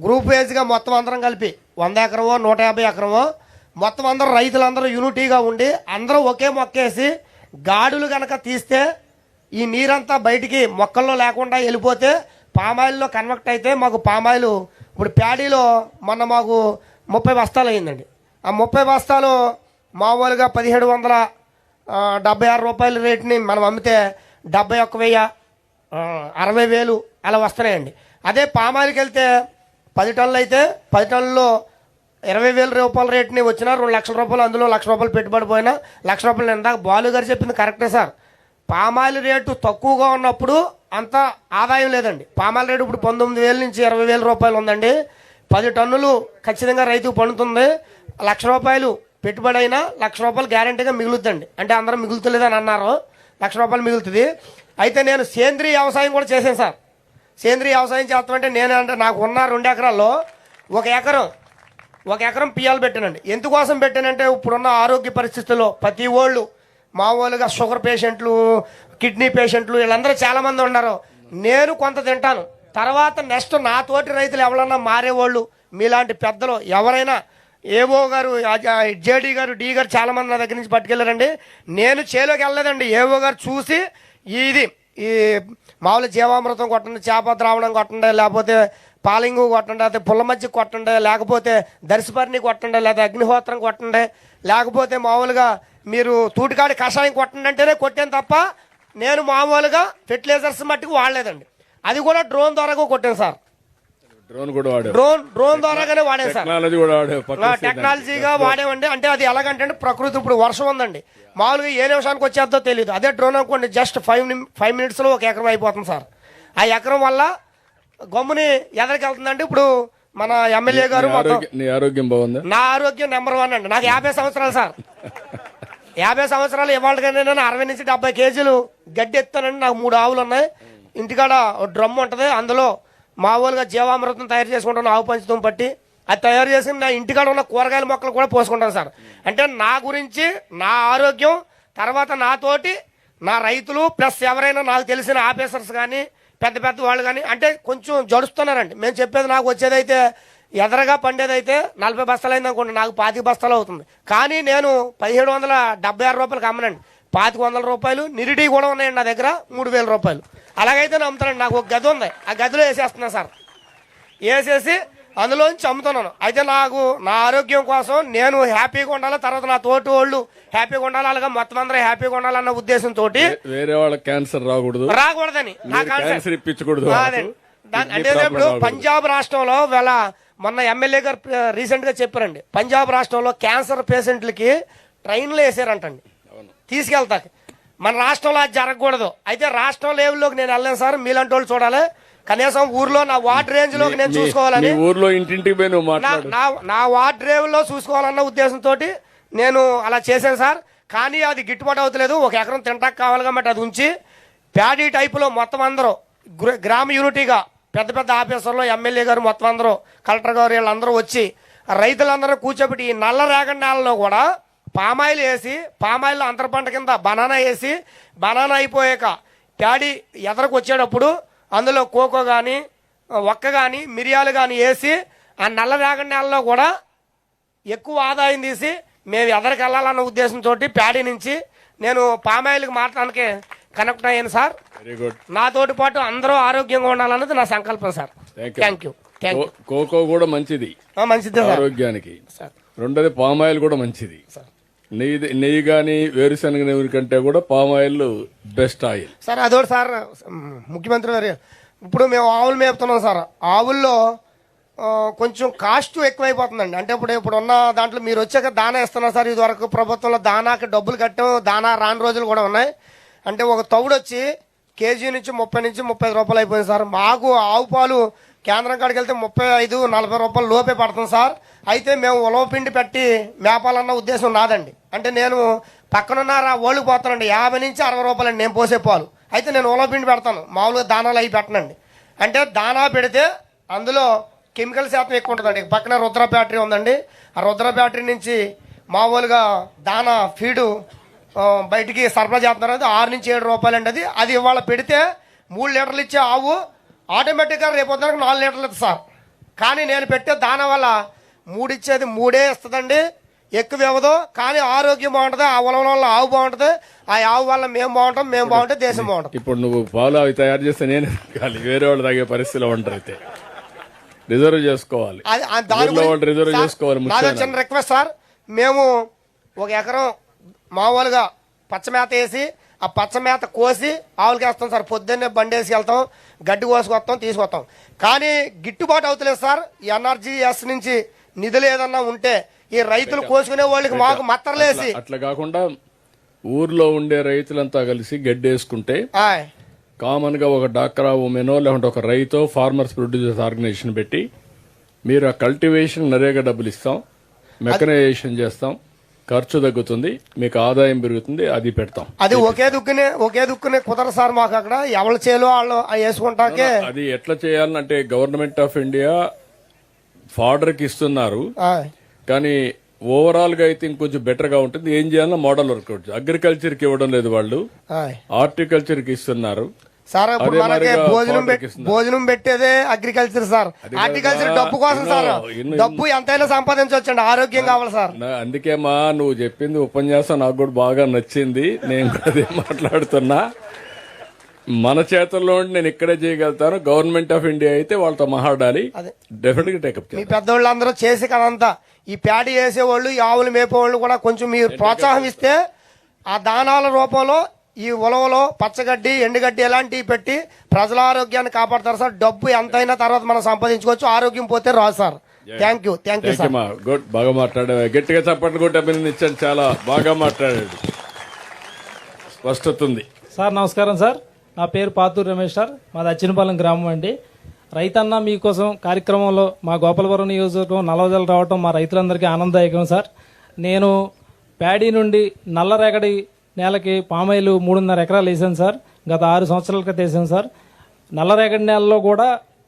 Group వేజ్గా మొత్తం అందరం కలిపి 100 ఎకరమో 150 ఎకరమో మొత్తం అందరూ రైతులందరూ యూనిటీగా ఉండి అందరూ ఒకే మొక్కేసి గాడులు కనుక తీస్తే ఈ నీరంతా బయటికి మొక్కల్లో లేకుండా వెళ్ళిపోతే పామాయిల్లో కన్వర్ట్ అయితే మాకు పామాయిల్ ఇప్పుడు ప్యాడీలో మొన్న మాకు 30 బస్తాలు అయిందండి. ఆ 30 బస్తాలు మామూలుగా 1776 రూపాయల రేటుని మనం అమ్మితే 71,000 60,000 అలా వస్తున్నాయండి. అదే పామాయిల్కి వెళ్తే 10 టన్నులు అయితే 10 టన్నుల్లో 20,000 రూపాయల రేటుని వచ్చినా 2 లక్షల రూపాయలు, అందులో 1 లక్ష రూపాయలు పెట్టుబడి పోయినా 1 లక్ష రూపాయలు. ఇందాక బాలు గారు చెప్పింది కరెక్టే సార్. పామాయిల్ రేటు తక్కువగా ఉన్నప్పుడు అంత ఆదాయం లేదండి. పామాయిల్ రేటు ఇప్పుడు 19,000 నుంచి 20,000 రూపాయలు ఉందండి. 10 టన్నులు ఖచ్చితంగా రైతుకు పండుతుంది. 1 లక్ష రూపాయలు పెట్టుబడి అయినా 1 లక్ష రూపాయలు గ్యారంటీగా మిగులుద్దండి. అంటే అందరూ మిగులుతలేదని అన్నారు, 1 లక్ష రూపాయలు మిగులుతుంది. అయితే నేను సేంద్రీయ వ్యవసాయం కూడా చేశాను సార్. సేంద్రీయ వ్యవసాయం చేస్తామంటే నేనంటే నాకు ఉన్న 2 ఎకరాల్లో 1 ఎకరం పియ్యాలు పెట్టానండి. ఎందుకోసం పెట్టానంటే ఇప్పుడున్న ఆరోగ్య పరిస్థితుల్లో ప్రతి వాళ్ళు మామూలుగా షుగర్ పేషెంట్లు, కిడ్నీ పేషెంట్లు వీళ్ళందరూ చాలామంది ఉన్నారు. నేను కొంత తింటాను, తర్వాత నెక్స్ట్ నాతోటి రైతులు ఎవరన్నా మారేవాళ్ళు మీలాంటి పెద్దలు ఎవరైనా ఏవో గారు, జేడీ గారు, డి గారు చాలామంది నా దగ్గర నుంచి పట్టుకెళ్ళారండి. నేను చేలోకి వెళ్ళలేదండి. ఏవో గారు చూసి ఈ మామూలు జీవామృతం కొట్టండి, చేప ద్రావణం కొట్టండి, లేకపోతే పాలింగు కొట్టండి, లేకపోతే పుల్ల మజ్జి కొట్టండి, లేకపోతే దర్శపర్ణి కొట్టండి, లేకపోతే అగ్నిహోత్రం కొట్టండి, లేకపోతే మామూలుగా మీరు తూటికాడి కషాయం కొట్టండి అంటేనే కొట్టాను తప్ప నేను మామూలుగా ఫెర్టిలైజర్స్ మట్టుకు వాడలేదండి. అది కూడా డ్రోన్ ద్వారా కొట్టాను సార్. డ్రోన్ ద్వారాగానే వాడాను సార్. టెక్నాలజీగా వాడేవండి. అంటే అది ఎలాగంటే ప్రకృతి ఇప్పుడు వర్షం ఉందండి, మామూలుగా ఏ నిమిషానికి వచ్చేద్దో తెలియదు. అదే డ్రోన్ అనుకోండి జస్ట్ 5 మినిట్స్లో 1 ఎకరం అయిపోతుంది సార్. ఆ ఎకరం వల్ల గమ్ముని ఎదరికి వెళ్తుందండి. ఇప్పుడు మన ఎమ్మెల్యే గారు ఆరోగ్యం బాగుంది. నా ఆరోగ్యం నెంబర్ 1 అండి. నాకు 50 సంవత్సరాలు సార్. 50 సంవత్సరాలు ఇవాళకైనా నేను 60 నుంచి 70 కేజీలు గడ్డి ఎత్తానండి. నాకు 3 ఆవులు ఉన్నాయి. ఇంటికాడ డ్రమ్ ఉంటుంది, అందులో మామూలుగా జీవామృతం తయారు చేసుకుంటాను, ఆవు పంచతం పట్టి అది తయారు చేసి నా ఇంటికాడ ఉన్న కూరగాయల మొక్కలు కూడా పోసుకుంటాను సార్. అంటే నా గురించి, నా ఆరోగ్యం, తర్వాత నాతోటి నా రైతులు ప్లస్ ఎవరైనా నాకు తెలిసిన ఆఫీసర్స్ కానీ పెద్ద పెద్ద వాళ్ళు కానీ అంటే కొంచెం జడుస్తున్నారండి. మేము చెప్పేది నాకు వచ్చేదైతే ఎదరగా పండేదైతే 40 బస్తాలు అయింది అనుకోండి, నాకు 25 బస్తాలు అవుతుంది. కానీ నేను 1776 రూపాయలకి అమ్మనండి. 2500 రూపాయలు నిరుడి కూడా ఉన్నాయండి నా దగ్గర, 3000 రూపాయలు అలాగైతే అమ్ముతానండి. నాకు ఒక గది ఉంది, ఆ గదిలో వేసేస్తున్నాను సార్. వేసేసి అందులోంచి అమ్ముతున్నాను. అయితే నాకు నా ఆరోగ్యం కోసం నేను హ్యాపీగా ఉండాలి, తర్వాత నా తోటి వాళ్ళు హ్యాపీగా ఉండాలి, అలాగా మొత్తం అందరూ హ్యాపీగా ఉండాలన్న ఉద్దేశంతో వేరే వాళ్ళకి క్యాన్సర్ రాకూడదని నా క్యాన్సర్ ఇప్పించకూడదు. అంటే ఇప్పుడు పంజాబ్ రాష్ట్రంలో మొన్న ఎమ్మెల్యే గారు రీసెంట్ గా చెప్పారండి, పంజాబ్ రాష్ట్రంలో క్యాన్సర్ పేషెంట్లకి ట్రైన్లో వేసారంటండి తీసుకెళ్తాకి. మన రాష్ట్రంలో అది జరగకూడదు. అయితే రాష్ట్రం లెవెల్లోకి నేను వెళ్ళాను సార్. మీలాంటి వాళ్ళు చూడాలి, కనీసం ఊర్లో నా వార్డ్ రేంజ్ లోకి నేను చూసుకోవాలని, ఊర్లో ఇంటింటికి నా వార్డ్ రేంజ్ లో చూసుకోవాలన్న ఉద్దేశంతో నేను అలా చేశాను సార్. కానీ అది గిట్టుబాటు అవుతలేదు. 1 ఎకరం తింటాక కావాలి కాబట్టి అది ఉంచి ప్యాడీ టైపులో మొత్తం అందరూ గ్రామ యూనిటీగా పెద్ద పెద్ద ఆఫీసర్లు, ఎమ్మెల్యే గారు మొత్తం అందరూ, కలెక్టర్ గారు వీళ్ళందరూ వచ్చి రైతులందరూ కూర్చోబెట్టి ఈ నల్ల రేగడి నేలలో కూడా పామాయిల్ వేసి, పామాయిల్లో అంతర పంట కింద బనానా వేసి, బనానా అయిపోయాక ప్యాడీ ఎదరకు వచ్చేటప్పుడు అందులో కోకో కానీ ఒక్క కానీ మిరియాలు కానీ వేసి ఆ నల్ల రేగడి నేలలో కూడా ఎక్కువ ఆదాయం తీసి మేము ఎదరికి వెళ్ళాలన్న ఉద్దేశంతో ప్యాడీ నుంచి నేను పామాయిల్కి మాట్లాడడానికి కనెక్ట్ అయ్యాను సార్. నాతోటి పాటు అందరూ ఆరోగ్యంగా ఉండాలన్నది నా సంకల్పం సార్. Thank you. కోకో కూడా మంచిది ఆరోగ్యానికి. రెండోది పామాయిల్ కూడా మంచిది. నెయ్యి కానీ వేరుశనగ నూనె కంటే కూడా పామాయిల్ బెస్ట్ ఆయిల్ సార్. అదోటి సార్, ముఖ్యమంత్రి గారు ఇప్పుడు మేము ఆవులు మేపుతున్నాం సార్. ఆవుల్లో కొంచెం కాస్ట్ ఎక్కువైపోతుందండి. అంటే ఇప్పుడున్న దాంట్లో మీరు వచ్చాక దానా ఇస్తున్నారు సార్. ఇది వరకు ప్రభుత్వంలో దానాకి డబ్బులు కట్టాం, దానా రాని రోజులు కూడా ఉన్నాయి. అంటే ఒక తౌడు వచ్చి కేజీ నుంచి 30 నుంచి 35 రూపాయలు అయిపోయింది సార్. మాకు ఆవు పాలు కేంద్రం కాడికి వెళ్తే 35-40 రూపాయలు లోపే పడుతుంది సార్. అయితే మేము ఉలవ పిండి పెట్టి మేపాలన్న ఉద్దేశం నాదండి. అంటే నేను పక్కనున్న ఓళ్ళకి పోతానండి, 50 నుంచి 60 రూపాయలండి నేను పోసే పాలు. అయితే నేను ఉలవ పిండి పెడతాను, మామూలుగా దానాలు అవి పెట్టనండి. అంటే దానా పెడితే అందులో కెమికల్ శాతం ఎక్కువ ఉంటుందండి. పక్కన రుద్ర బ్యాటరీ ఉందండి, ఆ రుద్ర బ్యాటరీ నుంచి మామూలుగా దానా ఫీడు బయటికి సరఫరా చేస్తున్నారు. అది 6 నుంచి 7 రూపాయలు అండి. అది ఇవాళ పెడితే 3 లీటర్లు ఇచ్చే ఆవు ఆటోమేటిక్గా రేపు వద్దకు 4 లీటర్లు సార్. కానీ నేను పెట్టే దాన వల్ల మూడిచ్చేది మూడే ఇస్తుందండి, ఎక్కువ ఇవ్వదు. కానీ ఆరోగ్యం బాగుంటుంది, ఆ ఉలవల వల్ల ఆవు బాగుంటుంది, ఆ ఆవు వల్ల మేము బాగుంటాం, మేము బాగుంటే దేశం బాగుంటుంది. ఇప్పుడు నువ్వు పాలు అవి తయారు చేస్తే నేను తాగాలి, వేరే వాళ్ళు తాగే పరిస్థితిలో ఉంటారు. అయితే రిజర్వ్ చేసుకోవాలి, రిజర్వ్ చేసుకోవాలి. నాదో చిన్న రిక్వెస్ట్ సార్, మేము 1 ఎకరం మామూలుగా పచ్చమేత వేసి ఆ పచ్చమేత కోసి ఆవులకి వేస్తాం సార్. పొద్దున్నే బండి వేసి వెళ్తాం, గడ్డి కోసుకొస్తాం, తీసుకొస్తాం. కానీ గిట్టుబాటు అవుతలేదు సార్. ఎన్ఆర్జీఎస్ నుంచి నిధులు ఏదన్నా ఉంటే ఈ రైతులు కోసుకునే వాళ్ళకి మాకు మత్తరలేసి, అట్లా కాకుండా ఊర్లో ఉండే రైతులంతా కలిసి గడ్డి వేసుకుంటే కామన్ గా ఒక డాక్రా ఉమెనో లేకుంటే ఒక రైతో ఫార్మర్స్ ప్రొడ్యూసర్స్ ఆర్గనైజేషన్ పెట్టి మీరు ఆ కల్టివేషన్ నరేగా డబ్బులు ఇస్తాం, మెకనైజేషన్ చేస్తాం, ఖర్చు తగ్గుతుంది, మీకు ఆదాయం పెరుగుతుంది, అది పెడతాం. అది ఒకే దుక్కునే కుదరదు సార్ మాకు. అక్కడ ఎవరి చేలో వాళ్ళు వేసుకుంటాకే. అది ఎట్లా చేయాలంటే గవర్నమెంట్ ఆఫ్ ఇండియా ఫాడర్ కి ఇస్తున్నారు, కానీ ఓవరాల్ గా అయితే ఇంకొంచెం బెటర్ గా ఉంటుంది. ఏం చేయాలన్నా మోడల్ వర్కౌట్. అగ్రికల్చర్ కి ఇవ్వడం లేదు వాళ్ళు, హార్టికల్చర్ కి ఇస్తున్నారు సార్. ఇప్పుడు మనకి భోజనం పెట్టేదే అగ్రికల్చర్ సార్. హార్టికల్చర్ డబ్బు కోసం సార్. డబ్బు ఎంతైనా సంపాదించవచ్చండి, ఆరోగ్యం కావాలి సార్. అందుకేమా నువ్వు చెప్పింది ఉపన్యాసం నాకు కూడా బాగా నచ్చింది. నేను అదే మాట్లాడుతున్నా. మన చేతుల్లో నేను ఇక్కడే చేయగలుగుతాను. గవర్నమెంట్ ఆఫ్ ఇండియా అయితే వాళ్ళతో మాట్లాడాలి, డెఫినెట్ గా టేకప్ మీ పెద్దోళ్ళందరూ చేసి కదంతా. ఈ ప్యాడీ వేసేవాళ్ళు, ఈ ఆవులు మేపేవాళ్ళు కూడా కొంచెం మీరు ప్రోత్సాహం ఇస్తే ఆ దానాల రూపంలో ఈ ఉలవలో పచ్చగడ్డి, ఎండుగడ్డి ఇలాంటివి పెట్టి ప్రజల ఆరోగ్యాన్ని కాపాడతారు సార్. డబ్బు ఎంతైనా తర్వాత మనం సంపాదించుకోవచ్చు, ఆరోగ్యం పోతే రాదు sir. Thank you sir. Good, బాగా మాట్లాడావు. గట్టిగా చప్పట్లు కొట్టి అభినందించాను. చాలా బాగా మాట్లాడాడు, స్పష్టత ఉంది. సార్ నమస్కారం సార్. నా పేరు పాతూరు రమేష్ సార్, మాది అచ్చినపాలెం గ్రామం అండి. రైతన్న మీకోసం కార్యక్రమంలో మా గోపాలపురం నియోజకవర్గం నల్లవజలు రావటం మా రైతులందరికీ ఆనందదాయకం సార్. నేను ప్యాడీ నుండి నల్లరేగడి నేలకి పామాయిలు 3.5 ఎకరాలు వేసాను సార్. గత 6 సంవత్సరాల క్రితం వేసాను సార్. నల్లరేగడి నేలలో కూడా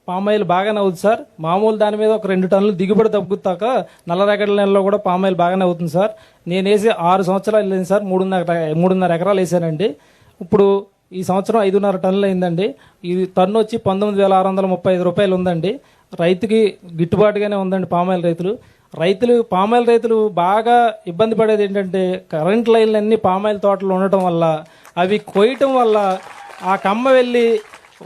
పామాయిల్ బాగానే అవుతుంది సార్. మామూలు దాని మీద ఒక 2 టన్నులు దిగుబడి తగ్గుతాక నల్లరేగడి నేలలో కూడా పామాయిల్ బాగానే అవుతుంది సార్. నేను వేసి 6 సంవత్సరాలు వెళ్ళింది సార్. 3.5 ఎకరాలు వేసానండి. ఇప్పుడు ఈ సంవత్సరం 5.5 టన్నులు అయిందండి. ఈ టన్ను వచ్చి 19,635 రూపాయలు ఉందండి. రైతుకి గిట్టుబాటుగానే ఉందండి. పామాయిల్ రైతులు బాగా ఇబ్బంది పడేది ఏంటంటే కరెంట్ లైన్లన్నీ పామాయిల్ తోటలు ఉండటం వల్ల అవి కొయ్యటం వల్ల ఆ కమ్మ వెళ్ళి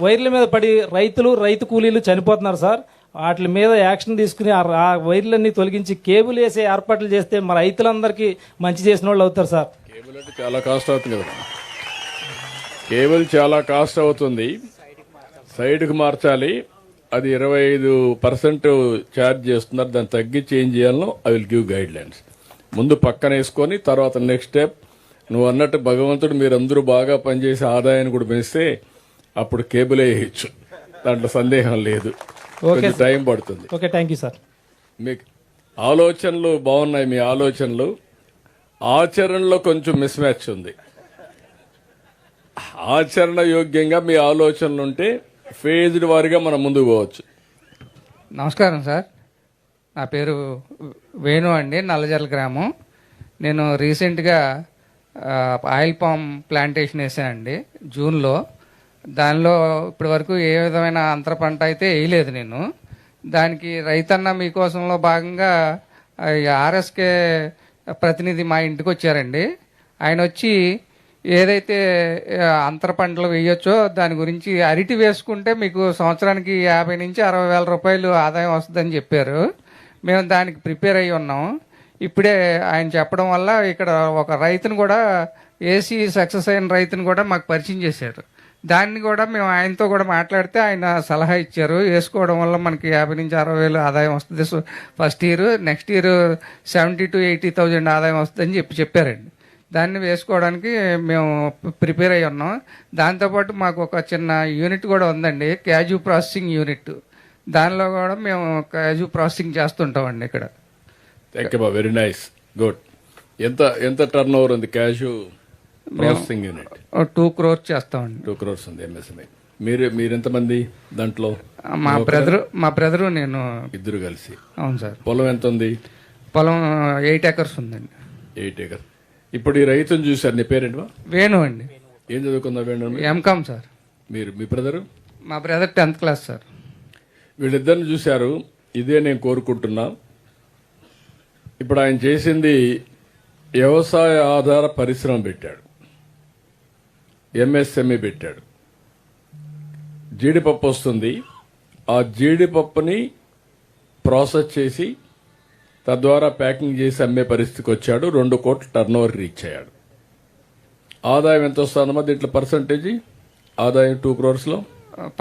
వైర్ల మీద పడి రైతు కూలీలు చనిపోతున్నారు సార్. వాటి మీద యాక్షన్ తీసుకుని ఆ వైర్లన్నీ తొలగించి కేబుల్ వేసే ఏర్పాట్లు చేస్తే మా రైతులందరికీ మంచి చేసిన వాళ్ళు అవుతారు సార్. చాలా కాస్ట్ అవుతుంది కదా, కేబుల్ చాలా కాస్ట్ అవుతుంది. సైడ్కి మార్చాలి, అది 25% ఛార్జ్ చేస్తున్నారు. దాన్ని తగ్గించి ఏం చేయాలో I will give guide lines. ముందు పక్కన వేసుకొని తర్వాత నెక్స్ట్ స్టెప్ నువ్వు అన్నట్టు భగవంతుడు మీరందరూ బాగా పనిచేసి ఆదాయాన్ని కూడా పెంచితే అప్పుడు కేబుల్ వేయచ్చు, దాంట్లో సందేహం లేదు. కొంచెం టైం పడుతుంది. Okay, thank you sir. మీకు ఆలోచనలు బాగున్నాయి, మీ ఆలోచనలు. ఆచరణలో కొంచెం మిస్ మ్యాచ్ ఉంది. ఆచరణ యోగ్యంగా మీ ఆలోచనలు ఉంటే ఫేజ్డ్ వారిగా మనం ముందుకు పోవచ్చు. నమస్కారం సార్, నా పేరు వేణు అండి, నల్లజర్ల గ్రామం. నేను రీసెంట్గా ఆయిల్ పామ్ ప్లాంటేషన్ వేసానండి జూన్లో. దానిలో ఇప్పటి వరకు ఏ విధమైన అంతర పంట అయితే వేయలేదు నేను. దానికి రైతన్న మీకోసంలో భాగంగా ఆర్ఎస్కే ప్రతినిధి మా ఇంటికి వచ్చారండి. ఆయన వచ్చి ఏదైతే అంతర పంటలు వేయొచ్చో దాని గురించి అరటి వేసుకుంటే మీకు సంవత్సరానికి 50 నుంచి 60 వేల రూపాయలు ఆదాయం వస్తుందని చెప్పారు. మేము దానికి ప్రిపేర్ అయ్యి ఉన్నాం. ఇప్పుడే ఆయన చెప్పడం వల్ల ఇక్కడ ఒక రైతును కూడా ఏసీ సక్సెస్ అయిన రైతును కూడా మాకు పరిచయం చేశారు. దాన్ని కూడా మేము ఆయనతో కూడా మాట్లాడితే ఆయన సలహా ఇచ్చారు. వేసుకోవడం వల్ల మనకి 50 నుంచి 60 వేలు ఆదాయం వస్తుంది first year, next year 70,000 to 80,000 ఆదాయం వస్తుందని చెప్పారండి. దాన్ని వేసుకోవడానికి మేము ప్రిపేర్ అయ్యి ఉన్నాం. దాంతోపాటు మాకు ఒక చిన్న యూనిట్ కూడా ఉందండి, క్యాజు ప్రాసెసింగ్ యూనిట్. దానిలో కూడా మేము క్యాజు ప్రాసెసింగ్ చేస్తుంటామండి ఇక్కడ. Thank you, very nice, good. ఎంత టర్న్ ఓవర్ ఉంది క్యాజు ప్రాసెసింగ్ యూనిట్? 2 crores చేస్తామండి. 2 crores ఉంది ఎంఎస్ఎంఈ. మీరు ఎంతమంది దాంట్లో? మా బ్రదరు నేను ఇద్దరు కలిసి. అవును సార్. పొలం ఎంత ఉంది? పొలం 8 acres ఉందండి. 8 acres. ఇప్పుడు ఈ రైతుని చూసారు, నీ పేరేంటి? వేణు అండి. ఏం చదువుకుందా వేణు? M Com sir. మీ బ్రదరు? మా బ్రదర్ 10th class సార్. వీళ్ళిద్దరిని చూశారు. ఇదే నేను కోరుకుంటున్నా. ఇప్పుడు ఆయన చేసింది వ్యవసాయ ఆధార పరిశ్రమ పెట్టాడు, ఎంఎస్ఎంఈ పెట్టాడు. జీడిపప్పు వస్తుంది, ఆ జీడిపప్పుని ప్రాసెస్ చేసి తద్వారా ప్యాకింగ్ చేసి అమ్మే పరిస్థితికి వచ్చాడు. 2 కోట్ల టర్నోవర్ రీచ్ అయ్యాడు. ఆదాయం ఎంత వస్తుందమ్మా దీంట్లో పర్సంటేజ్? ఆదాయం 2 crores లో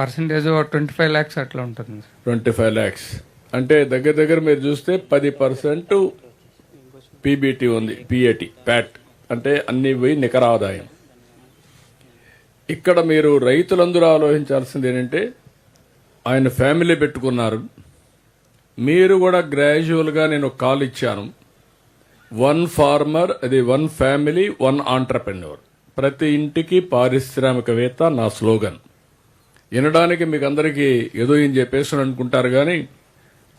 పర్సంటేజ్ 25 lakhs అట్లా ఉంటుంది. 25 lakhs అంటే దగ్గర దగ్గర మీరు చూస్తే 10% పీబీటీ ఉంది, ప్యాట్ అంటే అన్ని పోయి నికర ఆదాయం. ఇక్కడ మీరు రైతులందరూ ఆలోచించాల్సింది ఏంటంటే, ఆయన ఫ్యామిలీ పెట్టుకున్నారు, మీరు కూడా గ్రాడ్యువల్గా నేను కాల్ ఇచ్చాను. 1 farmer, అది 1 family, 1 entrepreneur. ప్రతి ఇంటికి పారిశ్రామికవేత్త నా స్లోగన్. వినడానికి మీకు అందరికీ ఏదో ఏం చెప్పేసి అనుకుంటారు కానీ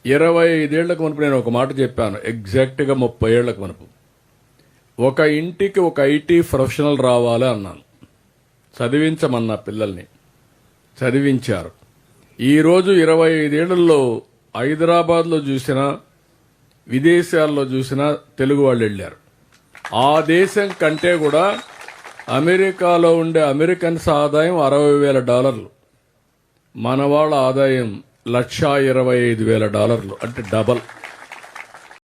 25 ఏళ్లకు మునుపు నేను ఒక మాట చెప్పాను, ఎగ్జాక్ట్గా 30 ఏళ్లకు మునుపు. ఒక ఇంటికి ఒక ఐటీ ప్రొఫెషనల్ రావాలి అన్నాను. చదివించమన్నా పిల్లల్ని, చదివించారు. ఈరోజు 25 ఏళ్లలో హైదరాబాద్లో చూసినా విదేశాల్లో చూసినా తెలుగు వాళ్ళు వెళ్ళారు. ఆ దేశం కంటే కూడా అమెరికాలో ఉండే అమెరికన్స్ ఆదాయం $60,000, మన వాళ్ళ ఆదాయం $125,000, అంటే డబల్.